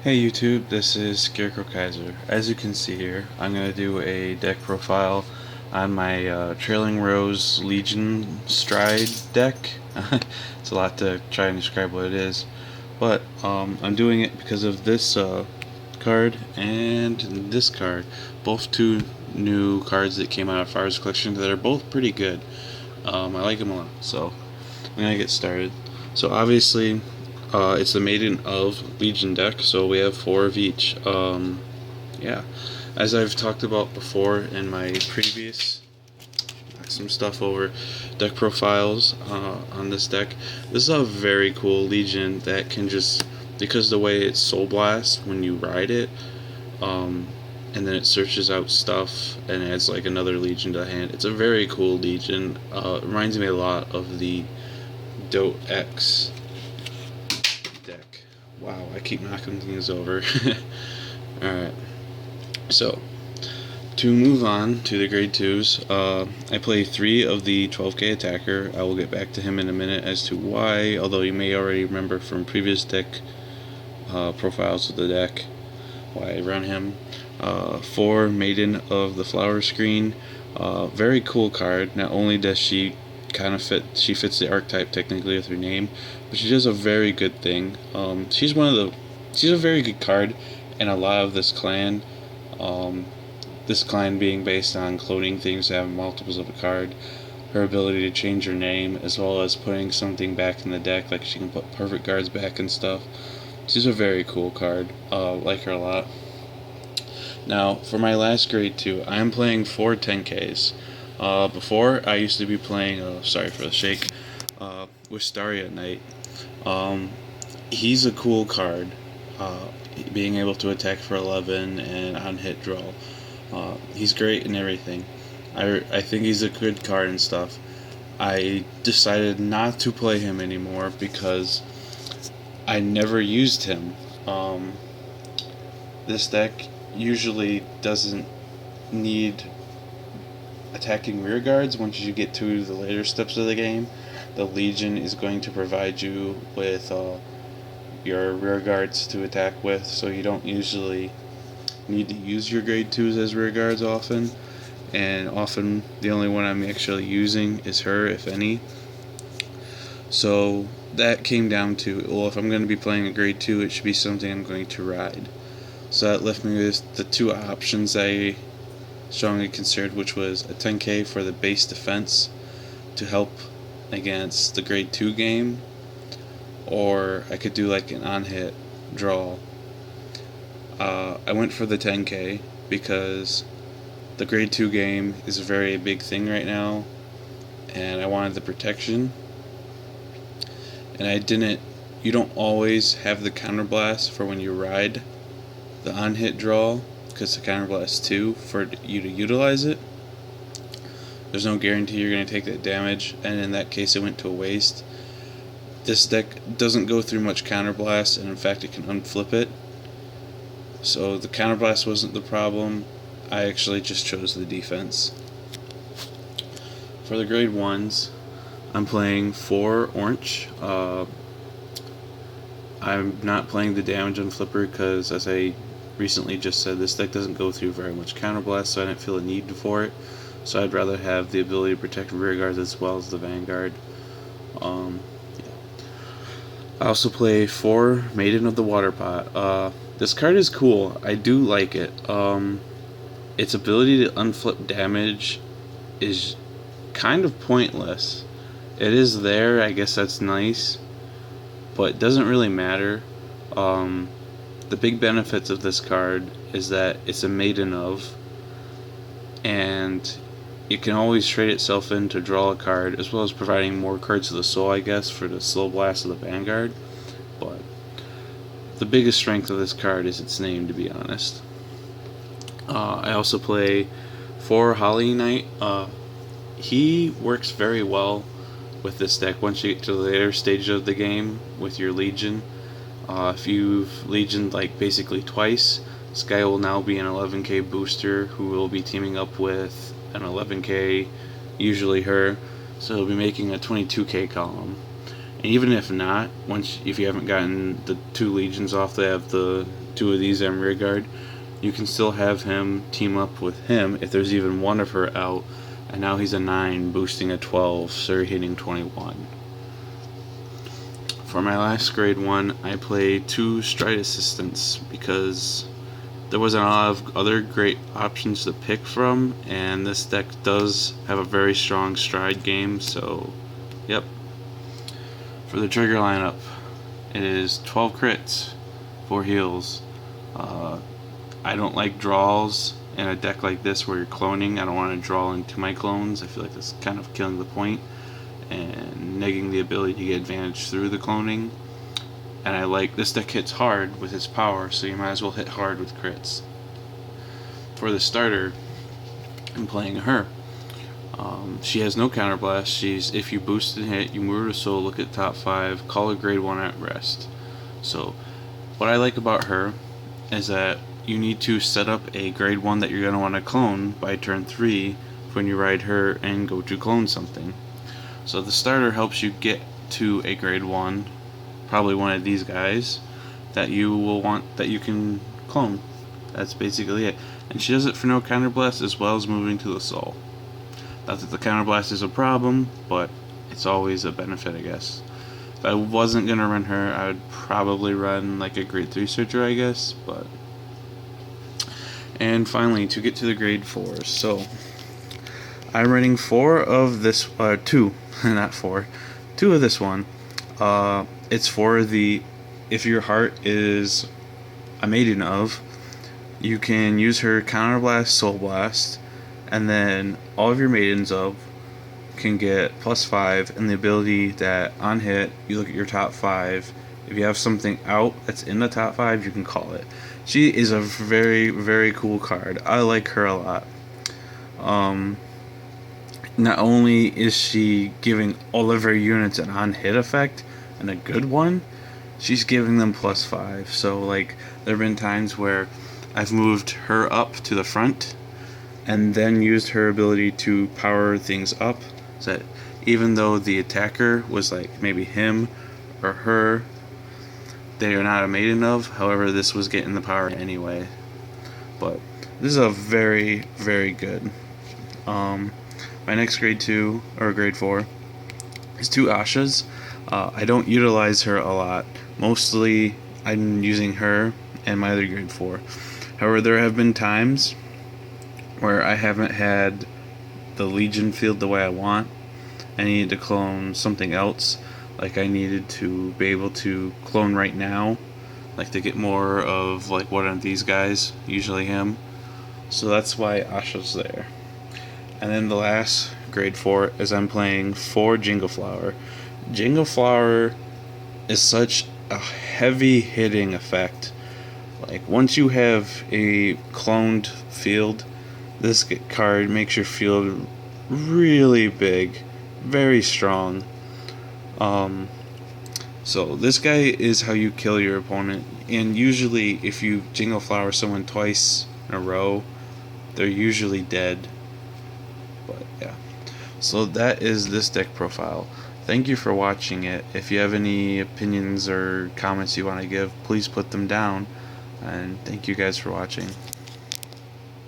Hey YouTube, this is Scarecrow Kaiser. As you can see here, I'm going to do a deck profile on my Trailing Rose Legion Stride deck. It's a lot to try and describe what it is, but I'm doing it because of this card and this card. Both two new cards that came out of Fire's collection that are both pretty good. I like them a lot, so I'm going to get started. So obviously, it's the Maiden of Legion deck, so we have 4 of each. Yeah, as I've talked about before in my previous some stuff over deck profiles on this deck, this is a very cool Legion that can just, because the way it's Soul Blast when you ride it, and then it searches out stuff and adds like another Legion to the hand. It's a very cool Legion. It reminds me a lot of the Dote X deck. Wow, I keep knocking things over. Alright, so to move on to the grade 2s, I play 3 of the 12k attacker. I will get back to him in a minute as to why, although you may already remember from previous deck profiles of the deck why I run him. 4 Maiden of the Flower Screen. Very cool card. Not only does she kind of fits the archetype technically with her name, but she does a very good thing. She's a very good card in a lot of this clan. This clan being based on cloning things that have multiples of a card. Her ability to change her name, as well as putting something back in the deck, like she can put perfect guards back and stuff. She's a very cool card. Like her a lot. Now, for my last grade 2, I am playing 4 10Ks. Before, I used to be playing, sorry for the shake, Wistaria Knight. He's a cool card, being able to attack for 11 and on hit draw. He's great and everything. I think he's a good card and stuff. I decided not to play him anymore because I never used him. This deck usually doesn't need attacking rear guards. Once you get to the later steps of the game, the Legion is going to provide you with your rear guards to attack with, so you don't usually need to use your grade 2s as rear guards often, and often the only one I'm actually using is her, if any. So that came down to, well, if I'm going to be playing a grade 2, it should be something I'm going to ride. So that left me with the 2 options I strongly considered, which was a 10k for the base defense to help against the grade 2 game, or I could do like an on-hit draw. I went for the 10k because the grade 2 game is a very big thing right now, and I wanted the protection. And you don't always have the counterblast for when you ride the on-hit draw, because the counterblast 2 for you to utilize it. There's no guarantee you're going to take that damage, and in that case it went to a waste. This deck doesn't go through much counterblast, and in fact it can unflip it. So the counterblast wasn't the problem. I actually just chose the defense. For the grade 1s, I'm playing 4 orange. I'm not playing the damage on flipper because, as I recently just said, this deck doesn't go through very much counterblast, so I didn't feel a need for it. So I'd rather have the ability to protect rear guards as well as the vanguard. Yeah. I also play 4 Maiden of the Water Pot. This card is cool. I do like it. Its ability to unflip damage is kind of pointless. It is there, I guess that's nice, but it doesn't really matter. The big benefits of this card is that it's a Maiden of, and it can always trade itself in to draw a card, as well as providing more cards to the soul, I guess, for the slow blast of the vanguard. But the biggest strength of this card is its name, to be honest. I also play 4 Holly Knight. He works very well with this deck once you get to the later stage of the game with your Legion. If you've Legioned like basically twice, this guy will now be an 11k booster who will be teaming up with an 11k, usually her, so he'll be making a 22k column. And even if not, if you haven't gotten the 2 legions off, they have the 2 of these on rear guard. You can still have him team up with him if there's even one of her out. And now he's a 9, boosting a 12, so hitting 21. For my last grade 1, I played 2 stride assistants because there wasn't a lot of other great options to pick from, and this deck does have a very strong stride game, so yep. For the trigger lineup, it is 12 crits, 4 heals. I don't like draws in a deck like this where you're cloning. I don't want to draw into my clones. I feel like that's kind of killing the point and negging the ability to get advantage through the cloning. And I like this deck hits hard with its power, so you might as well hit hard with crits. For the starter, I'm playing her. She has no counterblast. She's, if you boost and hit, you move her to soul, look at top 5, call a grade 1 at rest. So what I like about her is that you need to set up a grade 1 that you're going to want to clone by turn 3 when you ride her and go to clone something. So the starter helps you get to a grade 1, probably one of these guys, that you will want, that you can clone. That's basically it. And she does it for no counterblast as well as moving to the soul. Not that the counterblast is a problem, but it's always a benefit, I guess. If I wasn't going to run her, I would probably run like a grade 3 searcher, I guess, but... And finally, to get to the grade 4s. So, I'm running 4 of this, 2, not 4, 2 of this one. It's for the, if your heart is a Maiden of, you can use her Counterblast, Soul Blast, and then all of your Maidens of can get +5, and the ability that on hit, you look at your top 5. If you have something out that's in the top 5, you can call it. She is a very, very cool card. I like her a lot. Not only is she giving all of her units an on-hit effect, and a good one, she's giving them +5. So, like, there have been times where I've moved her up to the front, and then used her ability to power things up, so that even though the attacker was, like, maybe him or her, they are not a Maiden of, however, this was getting the power anyway. But this is a very, very good. My next grade 2, or grade 4, is 2 Ashas. I don't utilize her a lot. Mostly, I'm using her and my other grade 4. However, there have been times where I haven't had the Legion field the way I want. I needed to clone something else. Like, I needed to be able to clone right now. Like, to get more of, like, one of these guys. Usually him. So that's why Asha's there. And then the last grade 4 is I'm playing 4 Jingle Flower. Jingle Flower is such a heavy hitting effect. Like, once you have a cloned field, this card makes your field really big, very strong. So this guy is how you kill your opponent, and usually if you Jingle Flower someone twice in a row, they're usually dead. But yeah, so that is this deck profile. Thank you for watching it. If you have any opinions or comments you want to give, please put them down, and thank you guys for watching.